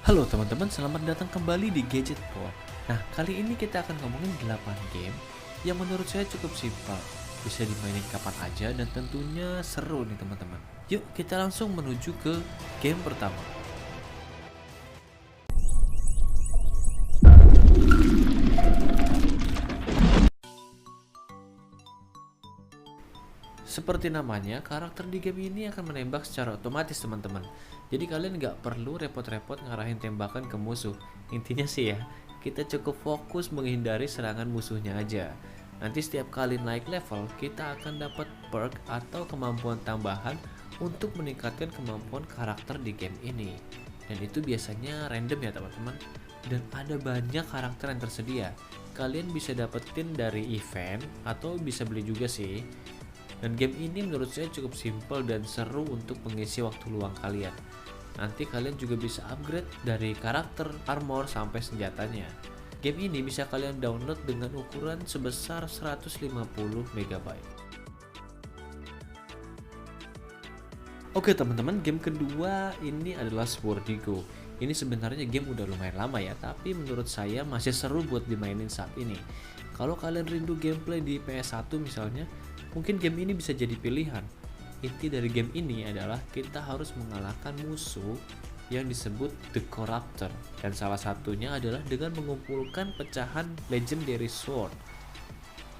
Halo teman-teman, selamat datang kembali di Gadget World. Nah, kali ini kita akan ngomongin 8 game yang menurut saya cukup simpel. Bisa dimainin kapan aja dan tentunya seru nih teman-teman. Yuk, kita langsung menuju ke game pertama. Seperti namanya, karakter di game ini akan menembak secara otomatis teman-teman. Jadi kalian nggak perlu repot-repot ngarahin tembakan ke musuh. Intinya sih ya, kita cukup fokus menghindari serangan musuhnya aja. Nanti setiap kali naik level, kita akan dapat perk atau kemampuan tambahan untuk meningkatkan kemampuan karakter di game ini. Dan itu biasanya random ya teman-teman. Dan ada banyak karakter yang tersedia. Kalian bisa dapetin dari event atau bisa beli juga sih. Dan game ini menurut saya cukup simpel dan seru untuk mengisi waktu luang kalian. Nanti kalian juga bisa upgrade dari karakter, armor, sampai senjatanya. Game ini bisa kalian download dengan ukuran sebesar 150 MB. Oke teman-teman, game kedua ini adalah Swordigo. Ini sebenarnya game udah lumayan lama ya, tapi menurut saya masih seru buat dimainin saat ini. Kalau kalian rindu gameplay di PS1 misalnya, mungkin game ini bisa jadi pilihan. Inti dari game ini adalah kita harus mengalahkan musuh yang disebut The Corruptor, dan salah satunya adalah dengan mengumpulkan pecahan Legendary Sword.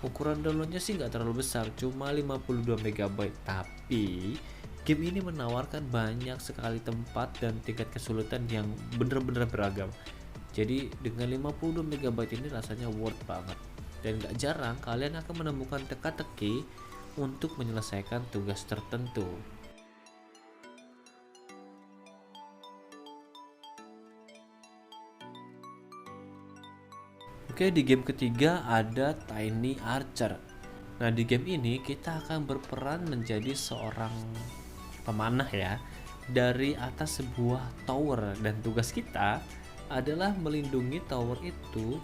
Ukuran downloadnya sih nggak terlalu besar, cuma 52 MB, tapi game ini menawarkan banyak sekali tempat dan tingkat kesulitan yang bener-bener beragam. Jadi dengan 52 MB ini rasanya worth banget. Dan gak jarang kalian akan menemukan teka-teki untuk menyelesaikan tugas tertentu. Oke, di game ketiga ada Tiny Archer. Nah, di game ini kita akan berperan menjadi seorang pemanah ya dari atas sebuah tower, dan tugas kita adalah melindungi tower itu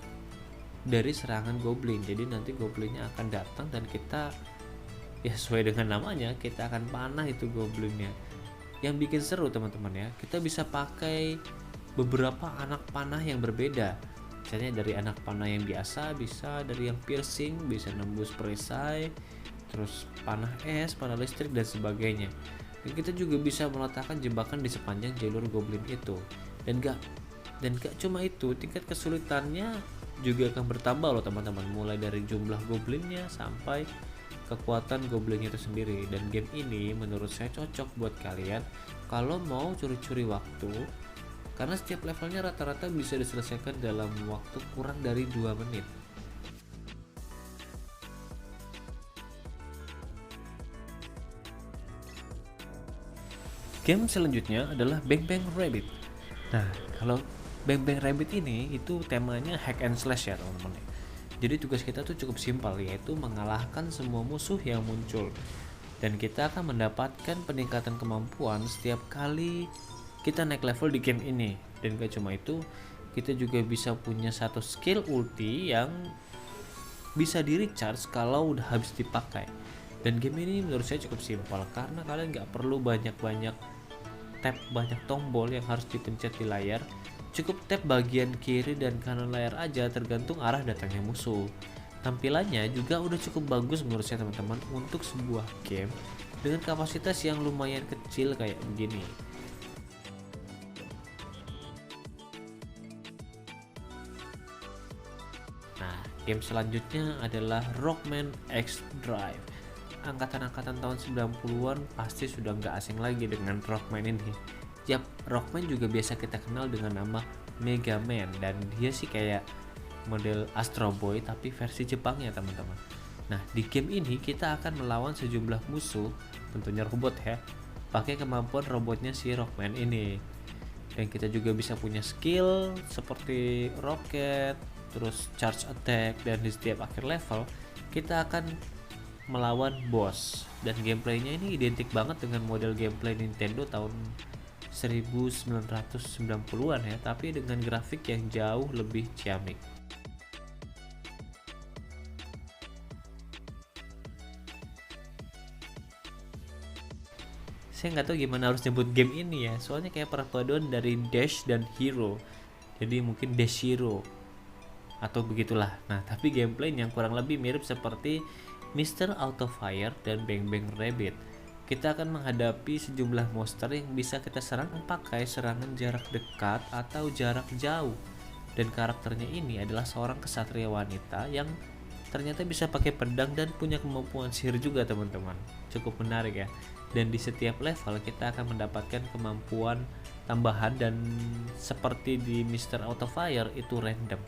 dari serangan goblin. Jadi nanti goblinnya akan datang dan kita, ya sesuai dengan namanya, kita akan panah itu goblinnya. Yang bikin seru teman-teman ya, kita bisa pakai beberapa anak panah yang berbeda. Misalnya dari anak panah yang biasa, bisa dari yang piercing, bisa nembus perisai, terus panah es, panah listrik, dan sebagainya. Dan kita juga bisa meletakkan jebakan di sepanjang jalur goblin itu. Dan gak cuma itu, tingkat kesulitannya juga akan bertambah loh teman-teman, mulai dari jumlah goblinnya sampai kekuatan goblinnya itu sendiri. Dan game ini menurut saya cocok buat kalian kalau mau curi-curi waktu, karena setiap levelnya rata-rata bisa diselesaikan dalam waktu kurang dari 2 menit. Game selanjutnya adalah Bang Bang Rabbit. Nah, kalau Bang Bang Rabbit ini itu temanya hack and slash ya teman-teman. Jadi tugas kita tuh cukup simpel, yaitu mengalahkan semua musuh yang muncul. Dan kita akan mendapatkan peningkatan kemampuan setiap kali kita naik level di game ini. Dan gak cuma itu, kita juga bisa punya satu skill ulti yang bisa di recharge kalau udah habis dipakai. Dan game ini menurut saya cukup simpel karena kalian gak perlu banyak-banyak tab, banyak tombol yang harus dipencet di layar. Cukup tab bagian kiri dan kanan layar aja, tergantung arah datangnya musuh. Tampilannya juga udah cukup bagus menurut saya teman-teman untuk sebuah game dengan kapasitas yang lumayan kecil kayak begini. Nah, game selanjutnya adalah Rockman X Drive. Angkatan-angkatan tahun 90-an pasti sudah nggak asing lagi dengan Rockman ini. Yap, Rockman juga biasa kita kenal dengan nama Mega Man, dan dia sih kayak model Astro Boy tapi versi Jepang ya teman-teman. Nah, di game ini kita akan melawan sejumlah musuh, tentunya robot ya, pakai kemampuan robotnya si Rockman ini. Dan kita juga bisa punya skill seperti roket, terus charge attack, dan di setiap akhir level kita akan melawan boss. Dan gameplaynya ini identik banget dengan model gameplay Nintendo tahun 1990-an ya, tapi dengan grafik yang jauh lebih ciamik. Saya nggak tahu gimana harus nyebut game ini ya, soalnya kayak perpaduan dari Dash dan Hero, jadi mungkin Dash Hero atau begitulah. Nah, tapi gameplay yang kurang lebih mirip seperti Mr. Autofire dan Bang Bang Rabbit. Kita akan menghadapi sejumlah monster yang bisa kita serang pakai serangan jarak dekat atau jarak jauh. Dan karakternya ini adalah seorang kesatria wanita yang ternyata bisa pakai pedang dan punya kemampuan sihir juga, teman-teman. Cukup menarik ya. Dan di setiap level kita akan mendapatkan kemampuan tambahan, dan seperti di Mr. Autofire itu random,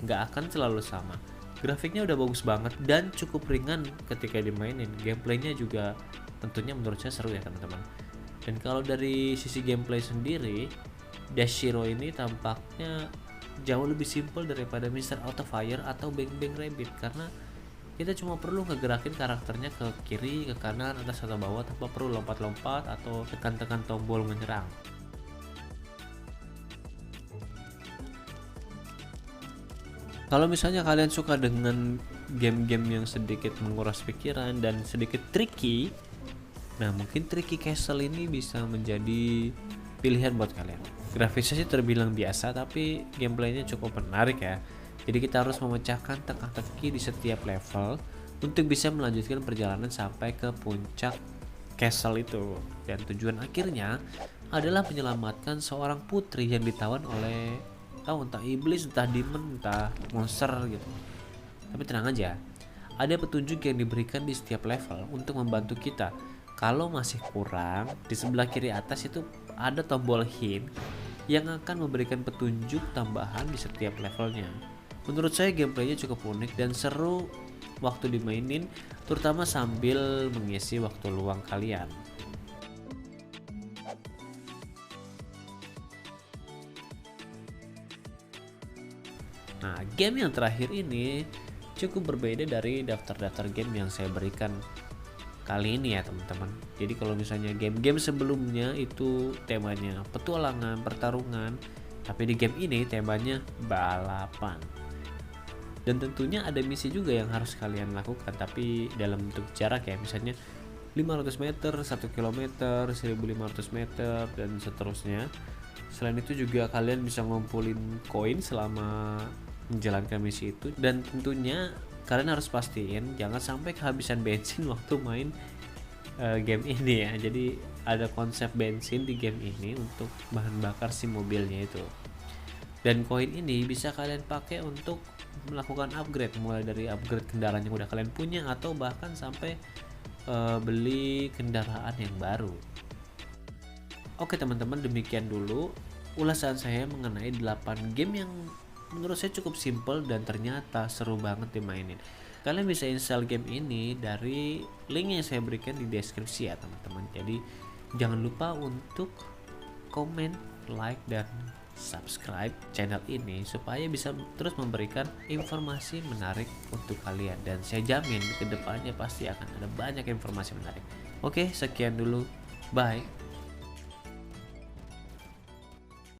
nggak akan selalu sama. Grafiknya udah bagus banget dan cukup ringan ketika dimainin. Gameplaynya juga tentunya menurut saya seru ya, teman-teman. Dan kalau dari sisi gameplay sendiri, Dash Hero ini tampaknya jauh lebih simpel daripada Mr. Autofire atau Bang Bang Rabbit, karena kita cuma perlu ngegerakin karakternya ke kiri, ke kanan, atas atau bawah tanpa perlu lompat-lompat atau tekan-tekan tombol menyerang. Kalau misalnya kalian suka dengan game-game yang sedikit menguras pikiran dan sedikit tricky, nah mungkin Tricky Castle ini bisa menjadi pilihan buat kalian. Grafisnya sih terbilang biasa, tapi gameplaynya cukup menarik ya. Jadi kita harus memecahkan teka-teki di setiap level untuk bisa melanjutkan perjalanan sampai ke puncak castle itu. Dan tujuan akhirnya adalah menyelamatkan seorang putri yang ditawan oleh entah iblis, entah demon, entah monster gitu. Tapi tenang aja, ada petunjuk yang diberikan di setiap level untuk membantu kita. Kalau masih kurang, di sebelah kiri atas itu ada tombol hint yang akan memberikan petunjuk tambahan di setiap levelnya. Menurut saya gameplaynya cukup unik dan seru waktu dimainin, terutama sambil mengisi waktu luang kalian. Nah, game yang terakhir ini cukup berbeda dari daftar-daftar game yang saya berikan kali ini ya, teman-teman. Jadi kalau misalnya game-game sebelumnya itu temanya petualangan, pertarungan, tapi di game ini temanya balapan. Dan tentunya ada misi juga yang harus kalian lakukan, tapi dalam bentuk jarak ya, misalnya 500 meter, 1 km, 1500 meter, dan seterusnya. Selain itu juga kalian bisa ngumpulin koin selama menjalankan misi itu, dan tentunya kalian harus pastiin jangan sampai kehabisan bensin waktu main game ini ya. Jadi ada konsep bensin di game ini untuk bahan bakar si mobilnya itu. Dan koin ini bisa kalian pakai untuk melakukan upgrade, mulai dari upgrade kendaraan yang udah kalian punya atau bahkan sampai beli kendaraan yang baru. Oke teman-teman, demikian dulu ulasan saya mengenai 8 game yang menurut saya cukup simple dan ternyata seru banget dimainin. Kalian bisa install game ini dari link yang saya berikan di deskripsi ya, teman-teman. Jadi jangan lupa untuk komen, like, dan subscribe channel ini supaya bisa terus memberikan informasi menarik untuk kalian, dan saya jamin kedepannya pasti akan ada banyak informasi menarik. Oke, sekian dulu, bye.